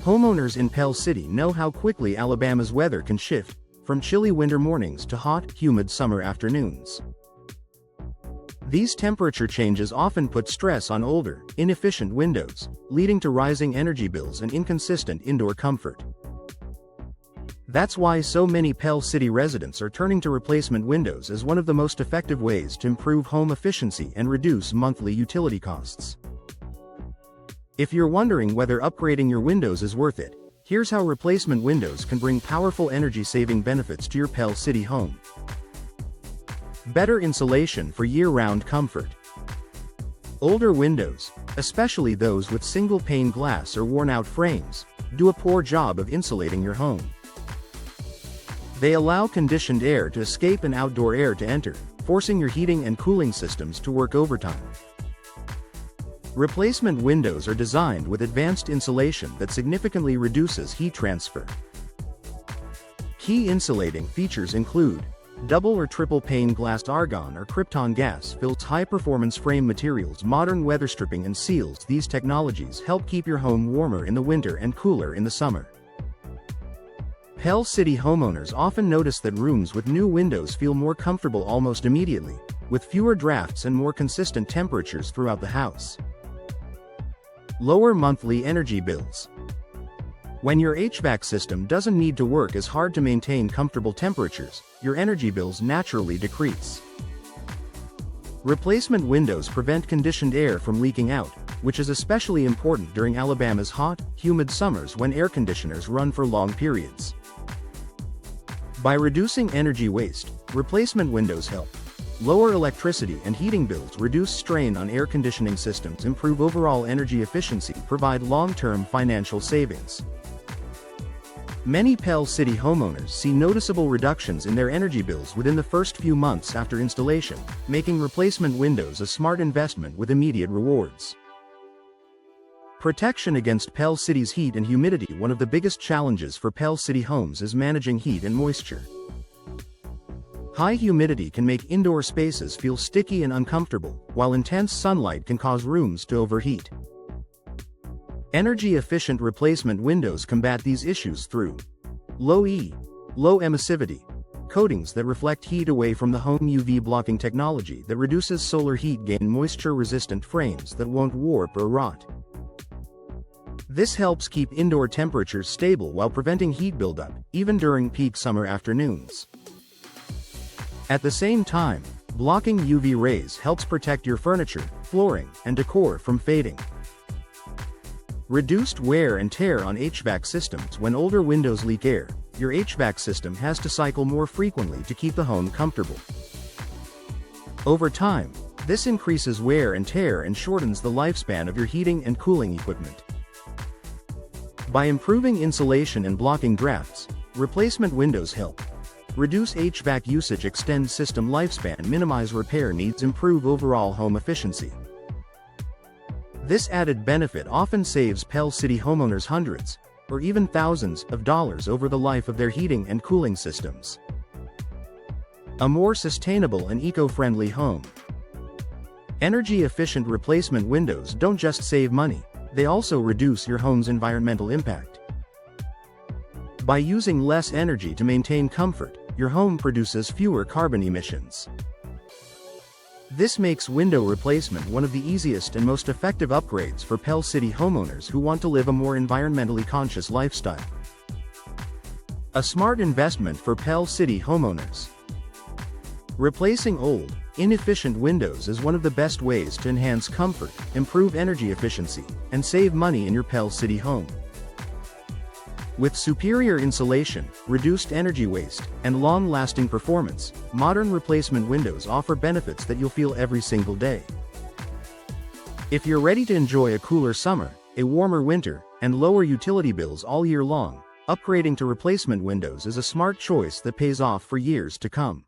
Homeowners in Pell City know how quickly Alabama's weather can shift, from chilly winter mornings to hot, humid summer afternoons. These temperature changes often put stress on older, inefficient windows, leading to rising energy bills and inconsistent indoor comfort. That's why so many Pell City residents are turning to replacement windows as one of the most effective ways to improve home efficiency and reduce monthly utility costs. If you're wondering whether upgrading your windows is worth it, here's how replacement windows can bring powerful energy-saving benefits to your Pell City home. Better insulation for year-round comfort. Older windows, especially those with single-pane glass or worn-out frames, do a poor job of insulating your home. They allow conditioned air to escape and outdoor air to enter, forcing your heating and cooling systems to work overtime. Replacement windows are designed with advanced insulation that significantly reduces heat transfer. Key insulating features include double or triple pane glass argon or krypton gas fills high-performance frame materials, modern weather stripping and seals. These technologies help keep your home warmer in the winter and cooler in the summer. Pell City homeowners often notice that rooms with new windows feel more comfortable almost immediately, with fewer drafts and more consistent temperatures throughout the house. Lower monthly energy bills. When your HVAC system doesn't need to work as hard to maintain comfortable temperatures, your energy bills naturally decrease. Replacement windows prevent conditioned air from leaking out, which is especially important during Alabama's hot, humid summers when air conditioners run for long periods. By reducing energy waste, replacement windows help lower electricity and heating bills, reduce strain on air conditioning systems, improve overall energy efficiency, provide long-term financial savings. Many Pell City homeowners see noticeable reductions in their energy bills within the first few months after installation, making replacement windows a smart investment with immediate rewards. Protection against Pell City's heat and humidity. One of the biggest challenges for Pell City homes is managing heat and moisture. High humidity can make indoor spaces feel sticky and uncomfortable, while intense sunlight can cause rooms to overheat. Energy-efficient replacement windows combat these issues through low emissivity coatings that reflect heat away from the home, UV blocking technology that reduces solar heat gain, moisture-resistant frames that won't warp or rot. This helps keep indoor temperatures stable while preventing heat buildup, even during peak summer afternoons. At the same time, blocking UV rays helps protect your furniture, flooring, and decor from fading. Reduced wear and tear on HVAC systems. When older windows leak air, your HVAC system has to cycle more frequently to keep the home comfortable. Over time, this increases wear and tear and shortens the lifespan of your heating and cooling equipment. By improving insulation and blocking drafts, replacement windows help reduce HVAC usage, extend system lifespan, minimize repair needs, improve overall home efficiency. This added benefit often saves Pell City homeowners hundreds, or even thousands, of dollars over the life of their heating and cooling systems. A more sustainable and eco-friendly home. Energy-efficient replacement windows don't just save money, they also reduce your home's environmental impact. By using less energy to maintain comfort, your home produces fewer carbon emissions. This makes window replacement one of the easiest and most effective upgrades for Pell City homeowners who want to live a more environmentally conscious lifestyle. A smart investment for Pell City homeowners. Replacing old, inefficient windows is one of the best ways to enhance comfort, improve energy efficiency, and save money in your Pell City home. With superior insulation, reduced energy waste, and long-lasting performance, modern replacement windows offer benefits that you'll feel every single day. If you're ready to enjoy a cooler summer, a warmer winter, and lower utility bills all year long, upgrading to replacement windows is a smart choice that pays off for years to come.